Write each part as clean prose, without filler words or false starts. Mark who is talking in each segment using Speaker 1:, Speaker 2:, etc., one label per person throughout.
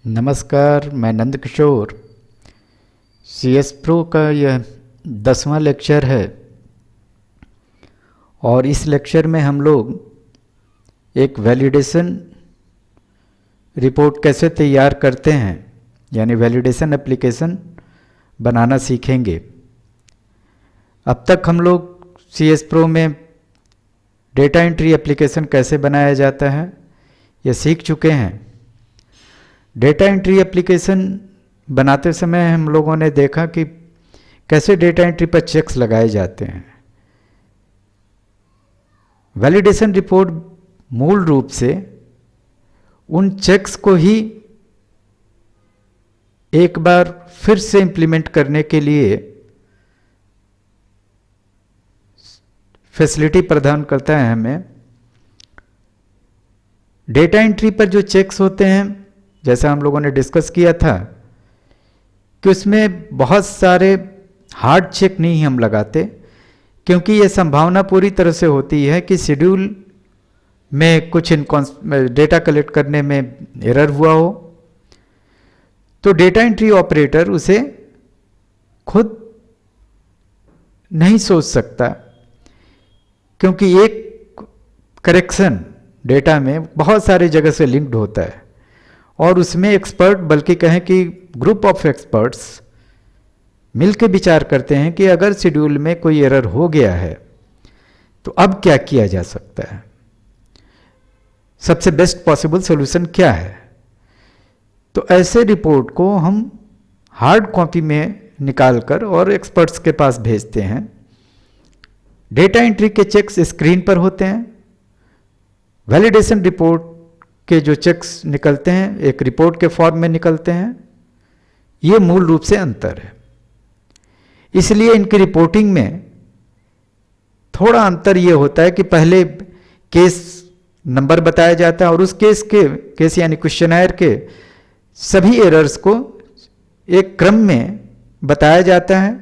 Speaker 1: नमस्कार, मैं Nand Kishore. CS pro का यह 10वां लेक्चर है और इस लेक्चर में हम लोग एक वैलिडेशन रिपोर्ट कैसे तैयार करते हैं, यानी वैलिडेशन एप्लीकेशन बनाना सीखेंगे। अब तक हम लोग CS प्रो में डेटा एंट्री एप्लीकेशन कैसे बनाया जाता है ये सीख चुके हैं। डेटा एंट्री एप्लीकेशन बनाते समय हम लोगों ने देखा कि कैसे डेटा एंट्री पर चेक्स लगाए जाते हैं। वैलिडेशन रिपोर्ट मूल रूप से उन चेक्स को ही एक बार फिर से इंप्लीमेंट करने के लिए फैसिलिटी प्रदान करता है हमें। डेटा एंट्री पर जो चेक्स होते हैं, जैसा हम लोगों ने डिस्कस किया था कि उसमें बहुत सारे हार्ड चेक नहीं हम लगाते, क्योंकि ये संभावना पूरी तरह से होती है कि शेड्यूल में कुछ डेटा कलेक्ट करने में एरर हुआ हो, तो डेटा एंट्री ऑपरेटर उसे खुद नहीं सोच सकता, क्योंकि एक करेक्शन डेटा में बहुत सारी जगह से लिंक्ड होता है और उसमें एक्सपर्ट, बल्कि कहें कि ग्रुप ऑफ एक्सपर्ट्स मिलकर विचार करते हैं कि अगर शेड्यूल में कोई एरर हो गया है तो अब क्या किया जा सकता है, सबसे बेस्ट पॉसिबल सॉल्यूशन क्या है। तो ऐसे रिपोर्ट को हम हार्ड कॉपी में निकालकर और एक्सपर्ट्स के पास भेजते हैं। डेटा एंट्री के चेक्स स्क्रीन पर होते हैं, वैलिडेशन रिपोर्ट के जो चेक्स निकलते हैं एक रिपोर्ट के फॉर्म में निकलते हैं। ये मूल रूप से अंतर है, इसलिए इनकी रिपोर्टिंग में थोड़ा अंतर ये होता है कि पहले केस नंबर बताया जाता है और उस केस यानी क्वेश्चनर के सभी एरर्स को एक क्रम में बताया जाता है।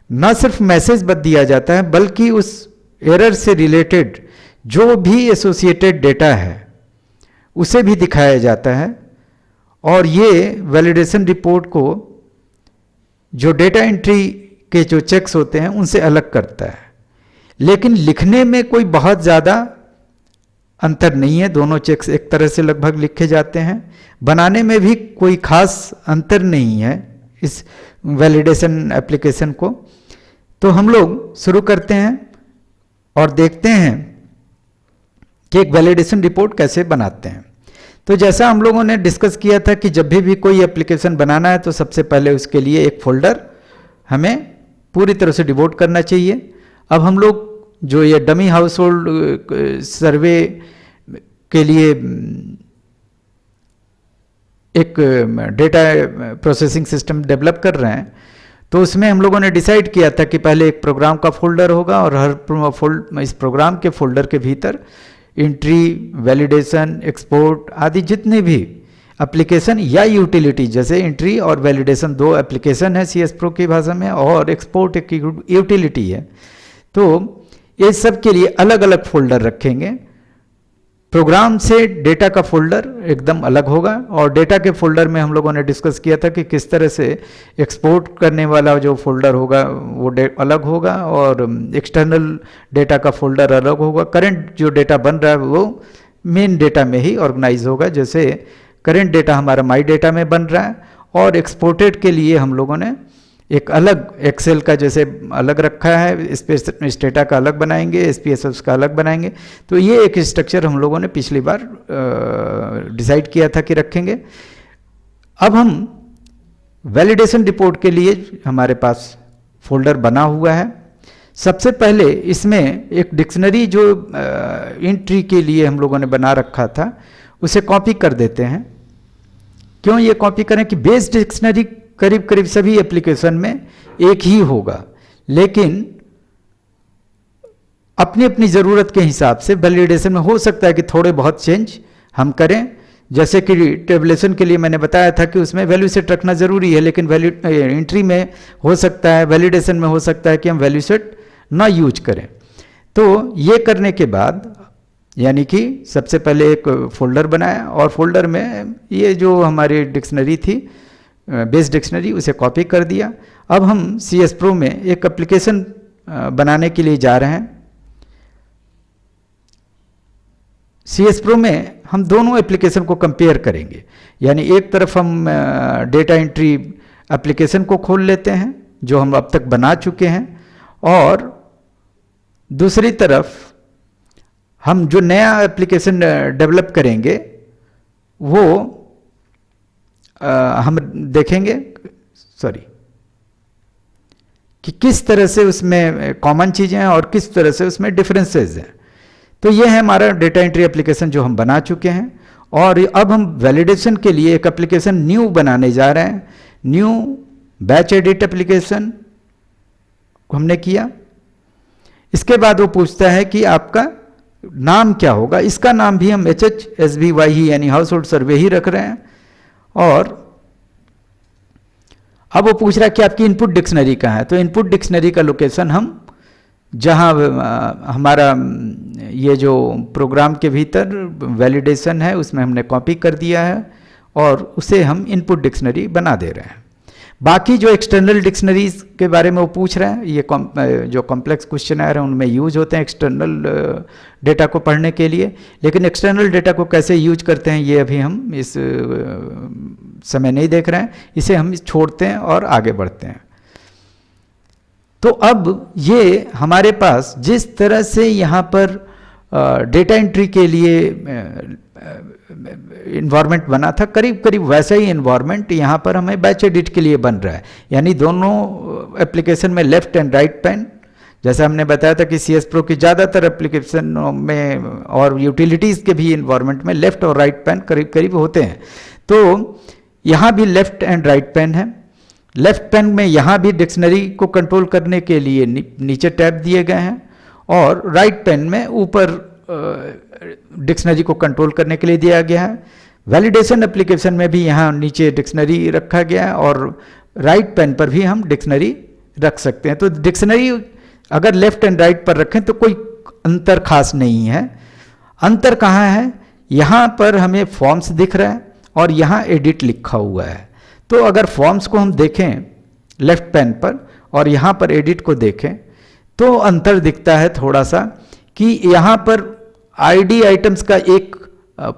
Speaker 1: न सिर्फ मैसेज बता दिया जाता है, बल्कि उस एरर से रिलेटेड जो भी एसोसिएटेड डेटा है उसे भी दिखाया जाता है। और ये वैलिडेशन रिपोर्ट को जो डेटा एंट्री के जो चेक्स होते हैं उनसे अलग करता है, लेकिन लिखने में कोई बहुत ज़्यादा अंतर नहीं है। दोनों चेक्स एक तरह से लगभग लिखे जाते हैं, बनाने में भी कोई खास अंतर नहीं है इस वैलिडेशन एप्लीकेशन को। तो हम लोग शुरू करते हैं और देखते हैं कि एक वैलिडेशन रिपोर्ट कैसे बनाते हैं। तो जैसा हम लोगों ने डिस्कस किया था कि जब भी कोई एप्लीकेशन बनाना है तो सबसे पहले उसके लिए एक फोल्डर हमें पूरी तरह से डिवोट करना चाहिए। अब हम लोग जो ये डमी हाउस होल्ड सर्वे के लिए एक डेटा प्रोसेसिंग सिस्टम डेवलप कर रहे हैं, तो उसमें हम लोगों ने डिसाइड किया था कि पहले एक प्रोग्राम का फोल्डर होगा और हर इस प्रोग्राम के फोल्डर के भीतर एंट्री, वैलिडेशन, एक्सपोर्ट आदि जितने भी एप्लीकेशन या यूटिलिटी, जैसे एंट्री और वैलिडेशन दो एप्लीकेशन है CS प्रो की भाषा में और एक्सपोर्ट एक यूटिलिटी है, तो ये सब के लिए अलग अलग फोल्डर रखेंगे। प्रोग्राम से डेटा का फोल्डर एकदम अलग होगा और डेटा के फोल्डर में हम लोगों ने डिस्कस किया था कि किस तरह से एक्सपोर्ट करने वाला जो फोल्डर होगा वो अलग होगा और एक्सटर्नल डेटा का फोल्डर अलग होगा। करंट जो डेटा बन रहा है वो मेन डेटा में ही ऑर्गेनाइज होगा, जैसे करंट डेटा हमारा माई डेटा में बन रहा है और एक्सपोर्टेड के लिए हम लोगों ने एक अलग एक्सेल का जैसे अलग रखा है, इस डेटा का अलग बनाएंगे, SPSS का अलग बनाएंगे। तो ये एक स्ट्रक्चर हम लोगों ने पिछली बार डिसाइड किया था कि रखेंगे। अब हम वैलिडेशन रिपोर्ट के लिए हमारे पास फोल्डर बना हुआ है। सबसे पहले इसमें एक डिक्शनरी जो एंट्री के लिए हम लोगों ने बना रखा था उसे कॉपी कर देते हैं। क्यों ये कॉपी करें कि बेस डिक्शनरी करीब करीब सभी एप्लीकेशन में एक ही होगा, लेकिन अपनी अपनी ज़रूरत के हिसाब से वैलिडेशन में हो सकता है कि थोड़े बहुत चेंज हम करें। जैसे कि टेबुलेशन के लिए मैंने बताया था कि उसमें वैल्यू सेट रखना ज़रूरी है, लेकिन एंट्री में हो सकता है, वैलिडेशन में हो सकता है कि हम वैल्यू सेट ना यूज करें। तो ये करने के बाद यानी कि सबसे पहले एक फोल्डर बनाया और फोल्डर में ये जो हमारी डिक्शनरी थी, बेस डिक्शनरी, उसे कॉपी कर दिया। अब हम CS Pro में एक एप्लीकेशन बनाने के लिए जा रहे हैं। CS Pro में हम दोनों एप्लीकेशन को कंपेयर करेंगे, यानी एक तरफ हम डेटा एंट्री एप्लीकेशन को खोल लेते हैं जो हम अब तक बना चुके हैं, और दूसरी तरफ हम जो नया एप्लीकेशन डेवलप करेंगे वो हम देखेंगे कि किस तरह से उसमें कॉमन चीज़ें हैं और किस तरह से उसमें डिफरेंसेस हैं। तो ये है हमारा डेटा एंट्री एप्लीकेशन जो हम बना चुके हैं, और अब हम वैलिडेशन के लिए एक एप्लीकेशन न्यू बनाने जा रहे हैं। न्यू बैच एडिट एप्लीकेशन हमने किया। इसके बाद वो पूछता है कि आपका नाम क्या होगा। इसका नाम भी हम HHSBY ही यानी हाउस होल्ड सर्वे ही रख रहे हैं। और अब वो पूछ रहा है कि आपकी इनपुट डिक्शनरी कहाँ है। तो इनपुट डिक्शनरी का लोकेशन हम जहाँ हमारा ये जो प्रोग्राम के भीतर वैलिडेशन है उसमें हमने कॉपी कर दिया है और उसे हम इनपुट डिक्शनरी बना दे रहे हैं। बाकी जो एक्सटर्नल डिक्शनरीज के बारे में वो पूछ रहे हैं, ये जो कॉम्प्लेक्स क्वेश्चनर हैं उनमें यूज होते हैं एक्सटर्नल डेटा को पढ़ने के लिए, लेकिन एक्सटर्नल डेटा को कैसे यूज करते हैं ये अभी हम इस समय नहीं देख रहे हैं, इसे हम छोड़ते हैं और आगे बढ़ते हैं। तो अब ये हमारे पास जिस तरह से यहाँ पर डेटा एंट्री के लिए इन्वायरमेंट बना था, करीब करीब वैसा ही इन्वायरमेंट यहाँ पर हमें बैच एडिट के लिए बन रहा है। यानी दोनों एप्लीकेशन में लेफ्ट एंड राइट पैन, जैसा हमने बताया था कि CS Pro की ज़्यादातर एप्लीकेशन में और यूटिलिटीज़ के भी इन्वायरमेंट में लेफ्ट और राइट पैन करीब करीब होते हैं। तो यहाँ भी लेफ्ट एंड राइट पैन है। लेफ्ट पैन में यहाँ भी डिक्शनरी को कंट्रोल करने के लिए नीचे टैब दिए गए हैं, और राइट पैन में ऊपर डिक्शनरी को कंट्रोल करने के लिए दिया गया है। वैलिडेशन एप्लीकेशन में भी यहाँ नीचे डिक्शनरी रखा गया है और राइट पैन पर भी हम डिक्शनरी रख सकते हैं। तो डिक्शनरी अगर लेफ्ट एंड राइट पर रखें तो कोई अंतर खास नहीं है। अंतर कहाँ है? यहाँ पर हमें फॉर्म्स दिख रहा है और यहाँ एडिट लिखा हुआ है। तो अगर फॉर्म्स को हम देखें लेफ्ट पैन पर और यहाँ पर एडिट को देखें तो अंतर दिखता है थोड़ा सा, कि यहाँ पर ID आइटम्स का एक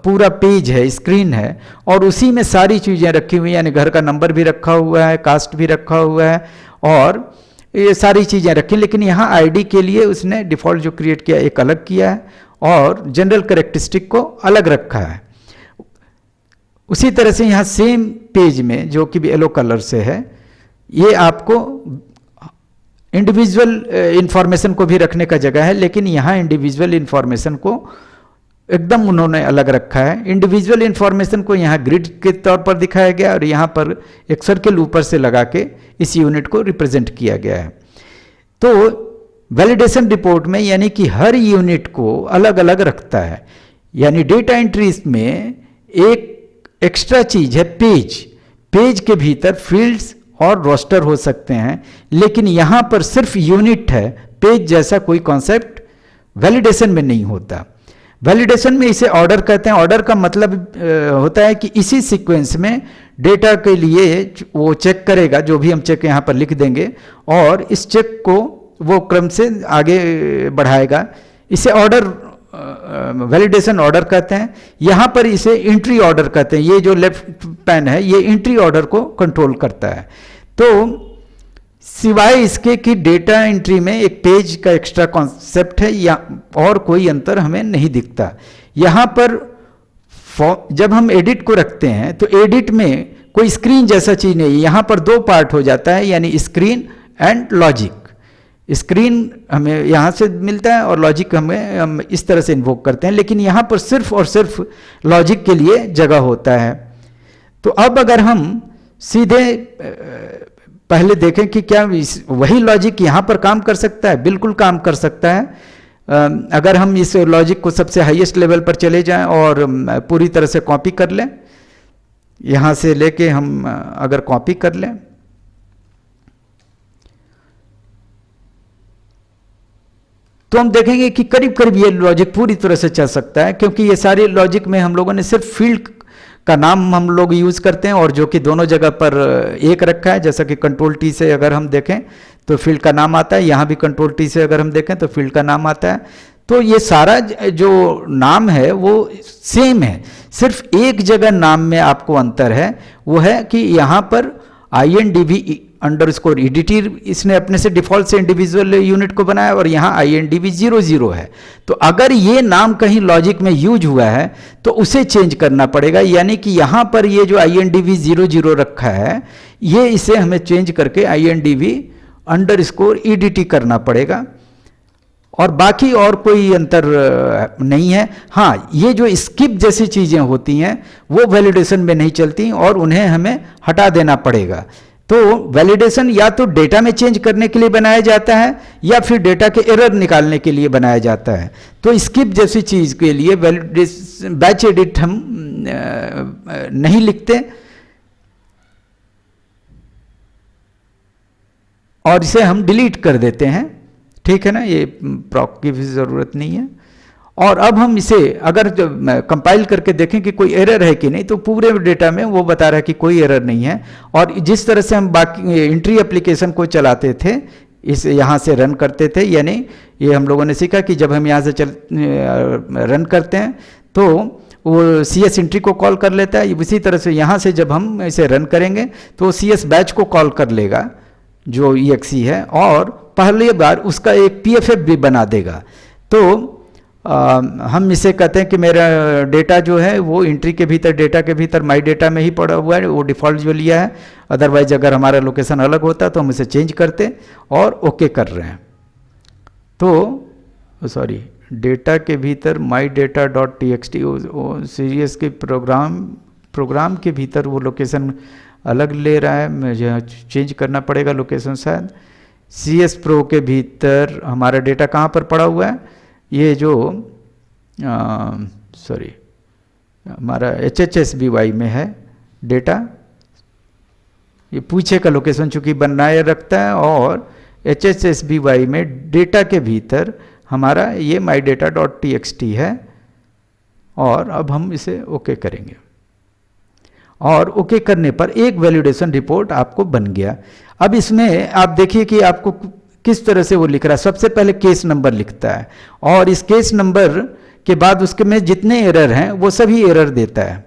Speaker 1: पूरा पेज है, स्क्रीन है, और उसी में सारी चीज़ें रखी हुई हैं, यानी घर का नंबर भी रखा हुआ है, कास्ट भी रखा हुआ है और ये सारी चीज़ें रखी। लेकिन यहाँ ID के लिए उसने डिफ़ॉल्ट जो क्रिएट किया एक अलग किया है और जनरल कैरेक्टरिस्टिक को अलग रखा है। उसी तरह से यहाँ सेम पेज में जो कि येलो कलर से है, ये आपको इंडिविजुअल इंफॉर्मेशन को भी रखने का जगह है, लेकिन यहाँ इंडिविजुअल इंफॉर्मेशन को एकदम उन्होंने अलग रखा है। इंडिविजुअल इंफॉर्मेशन को यहाँ ग्रिड के तौर पर दिखाया गया और यहाँ पर एक सर्किल ऊपर से लगा के इस यूनिट को रिप्रेजेंट किया गया है। तो वैलिडेशन रिपोर्ट में यानी कि हर यूनिट को अलग अलग रखता है। यानी डेटा एंट्रीज में एक एक्स्ट्रा चीज है पेज। पेज के भीतर फील्ड्स और रोस्टर हो सकते हैं, लेकिन यहां पर सिर्फ यूनिट है। पेज जैसा कोई कॉन्सेप्ट वैलिडेशन में नहीं होता। वैलिडेशन में इसे ऑर्डर कहते हैं। ऑर्डर का मतलब होता है कि इसी सीक्वेंस में डेटा के लिए वो चेक करेगा, जो भी हम चेक यहां पर लिख देंगे, और इस चेक को वो क्रम से आगे बढ़ाएगा। इसे ऑर्डर वैलिडेशन ऑर्डर कहते हैं। यहां पर इसे एंट्री ऑर्डर कहते हैं। ये जो लेफ्ट पैन है ये एंट्री ऑर्डर को कंट्रोल करता है। तो सिवाय इसके कि डेटा एंट्री में एक पेज का एक्स्ट्रा कॉन्सेप्ट है, या और कोई अंतर हमें नहीं दिखता। यहां पर जब हम एडिट को रखते हैं तो एडिट में कोई स्क्रीन जैसा चीज नहीं, यहां पर दो पार्ट हो जाता है, यानी स्क्रीन एंड लॉजिक। स्क्रीन हमें यहाँ से मिलता है और लॉजिक हम इस तरह से इन्वोक करते हैं, लेकिन यहाँ पर सिर्फ और सिर्फ लॉजिक के लिए जगह होता है। तो अब अगर हम सीधे पहले देखें कि क्या वही लॉजिक यहाँ पर काम कर सकता है, बिल्कुल काम कर सकता है। अगर हम इस लॉजिक को सबसे हाईएस्ट लेवल पर चले जाएं और पूरी तरह से कॉपी कर लें, यहाँ से लेके हम अगर कॉपी कर लें, तो हम देखेंगे कि करीब करीब ये लॉजिक पूरी तरह से चल सकता है, क्योंकि ये सारे लॉजिक में हम लोगों ने सिर्फ फील्ड का नाम हम लोग यूज़ करते हैं, और जो कि दोनों जगह पर एक रखा है। जैसा कि कंट्रोल टी से अगर हम देखें तो फील्ड का नाम आता है, यहाँ भी कंट्रोल टी से अगर हम देखें तो फील्ड का नाम आता है। तो ये सारा जो नाम है वो सेम है, सिर्फ एक जगह नाम में आपको अंतर है, वो है कि यहाँ पर INDV_EDT इसने अपने से डिफॉल्ट से इंडिविजुअल यूनिट को बनाया, और यहाँ INDV00 है। तो अगर ये नाम कहीं लॉजिक में यूज हुआ है तो उसे चेंज करना पड़ेगा, यानी कि यहाँ पर ये जो INDV00 रखा है, ये इसे हमें चेंज करके INDV_EDT करना पड़ेगा, और बाकी और कोई अंतर नहीं है। हाँ, ये जो स्किप जैसी चीज़ें होती हैं वो वैलिडेशन में नहीं चलती, और उन्हें हमें हटा देना पड़ेगा। तो वैलिडेशन या तो डेटा में चेंज करने के लिए बनाया जाता है, या फिर डेटा के एरर निकालने के लिए बनाया जाता है। तो स्किप जैसी चीज़ के लिए वैलिडेशन बैच एडिट हम नहीं लिखते, और इसे हम डिलीट कर देते हैं, ठीक है ना, ये प्रॉक की भी ज़रूरत नहीं है। और अब हम इसे अगर कंपाइल करके देखें कि कोई एरर है कि नहीं, तो पूरे डेटा में वो बता रहा है कि कोई एरर नहीं है। और जिस तरह से हम बाकी एंट्री एप्लीकेशन को चलाते थे, इस यहाँ से रन करते थे, यानी ये हम लोगों ने सीखा कि जब हम यहाँ से रन करते हैं तो वो CS एंट्री को कॉल कर लेता है। इसी तरह से यहाँ से जब हम इसे रन करेंगे तो CS बैच को कॉल कर लेगा जो EXE है, और पहली बार उसका एक PFF भी बना देगा। तो हम इसे कहते हैं कि मेरा डेटा जो है वो एंट्री के भीतर, डेटा के भीतर माई डेटा में ही पड़ा हुआ है, वो डिफ़ॉल्ट जो लिया है। अदरवाइज अगर हमारा लोकेशन अलग होता तो हम इसे चेंज करते, और ओके कर रहे हैं। तो सॉरी, डेटा के भीतर माई डेटा .txt सीरियस के प्रोग्राम के भीतर वो लोकेशन अलग ले रहा है, मुझे चेंज करना पड़ेगा लोकेशन शायद। CS प्रो के भीतर हमारा डेटा कहाँ पर पड़ा हुआ है, ये जो सॉरी हमारा HHSBY में है डेटा। ये पूछे का लोकेशन चूँकि बनाए रखता है, और HHSBY में डेटा के भीतर हमारा ये MyData.txt है। और अब हम इसे ओके करेंगे, और ओके करने पर एक वैलिडेशन रिपोर्ट आपको बन गया। अब इसमें आप देखिए कि आपको किस तरह से वो लिख रहा है। सबसे पहले केस नंबर लिखता है, और इस केस नंबर के बाद उसके में जितने एरर हैं वो सभी एरर देता है।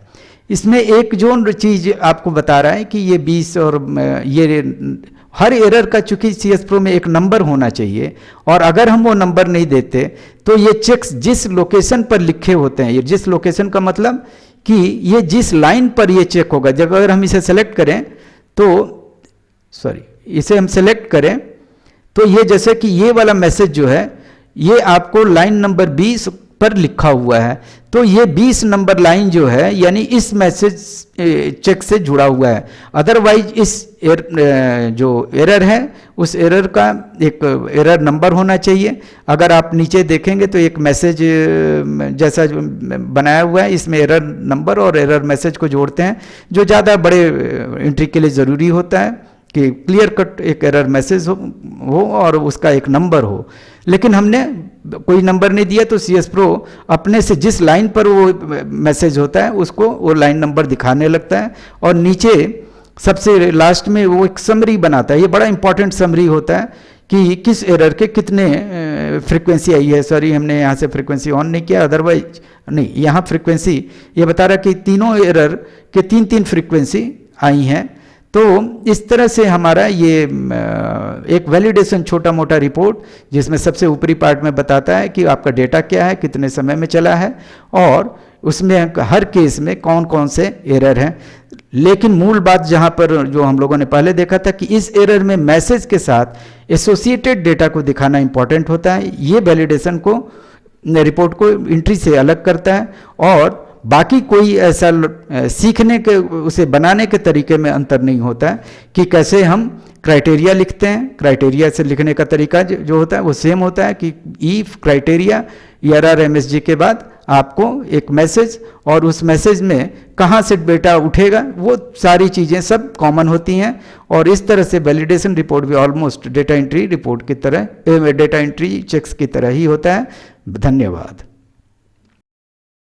Speaker 1: इसमें एक जो चीज़ आपको बता रहा है कि ये 20 और ये हर एरर का चूंकि CS प्रो में एक नंबर होना चाहिए, और अगर हम वो नंबर नहीं देते तो ये चेक्स जिस लोकेशन पर लिखे होते हैं, ये जिस लोकेशन का मतलब कि ये जिस लाइन पर ये चेक होगा, जब अगर हम इसे सेलेक्ट करें तो सॉरी इसे हम सेलेक्ट करें तो ये जैसे कि ये वाला मैसेज जो है ये आपको लाइन नंबर 20 पर लिखा हुआ है, तो ये 20 नंबर लाइन जो है यानी इस मैसेज चेक से जुड़ा हुआ है। अदरवाइज इस जो एरर है उस एरर का एक एरर नंबर होना चाहिए। अगर आप नीचे देखेंगे तो एक मैसेज जैसा बनाया हुआ है, इसमें एरर नंबर और एरर मैसेज को जोड़ते हैं, जो ज़्यादा बड़े एंट्री के लिए ज़रूरी होता है कि क्लियर कट एक एरर मैसेज हो और उसका एक नंबर हो। लेकिन हमने कोई नंबर नहीं दिया, तो CS प्रो अपने से जिस लाइन पर वो मैसेज होता है उसको वो लाइन नंबर दिखाने लगता है, और नीचे सबसे लास्ट में वो एक समरी बनाता है। ये बड़ा इंपॉर्टेंट समरी होता है कि किस एरर के कितने फ्रीक्वेंसी आई है। सॉरी हमने यहाँ से फ्रीक्वेंसी ऑन नहीं किया, अदरवाइज नहीं, यहाँ फ्रीक्वेंसी ये बता रहा है कि तीनों एरर के 3-3 फ्रीक्वेंसी आई हैं। तो इस तरह से हमारा ये एक वैलिडेशन छोटा मोटा रिपोर्ट जिसमें सबसे ऊपरी पार्ट में बताता है कि आपका डेटा क्या है, कितने समय में चला है, और उसमें हर केस में कौन कौन से एरर हैं। लेकिन मूल बात जहां पर जो हम लोगों ने पहले देखा था कि इस एरर में मैसेज के साथ एसोसिएटेड डेटा को दिखाना इंपॉर्टेंट होता है। ये वैलिडेशन को रिपोर्ट को एंट्री से अलग करता है, और बाकी कोई ऐसा सीखने के उसे बनाने के तरीके में अंतर नहीं होता है कि कैसे हम क्राइटेरिया लिखते हैं। क्राइटेरिया से लिखने का तरीका जो होता है वो सेम होता है कि इफ क्राइटेरिया ERR MSG के बाद आपको एक मैसेज, और उस मैसेज में कहाँ से डेटा उठेगा वो सारी चीज़ें सब कॉमन होती हैं। और इस तरह से वैलिडेशन रिपोर्ट भी ऑलमोस्ट डेटा एंट्री रिपोर्ट की तरह, डेटा एंट्री चेक्स की तरह ही होता है। धन्यवाद।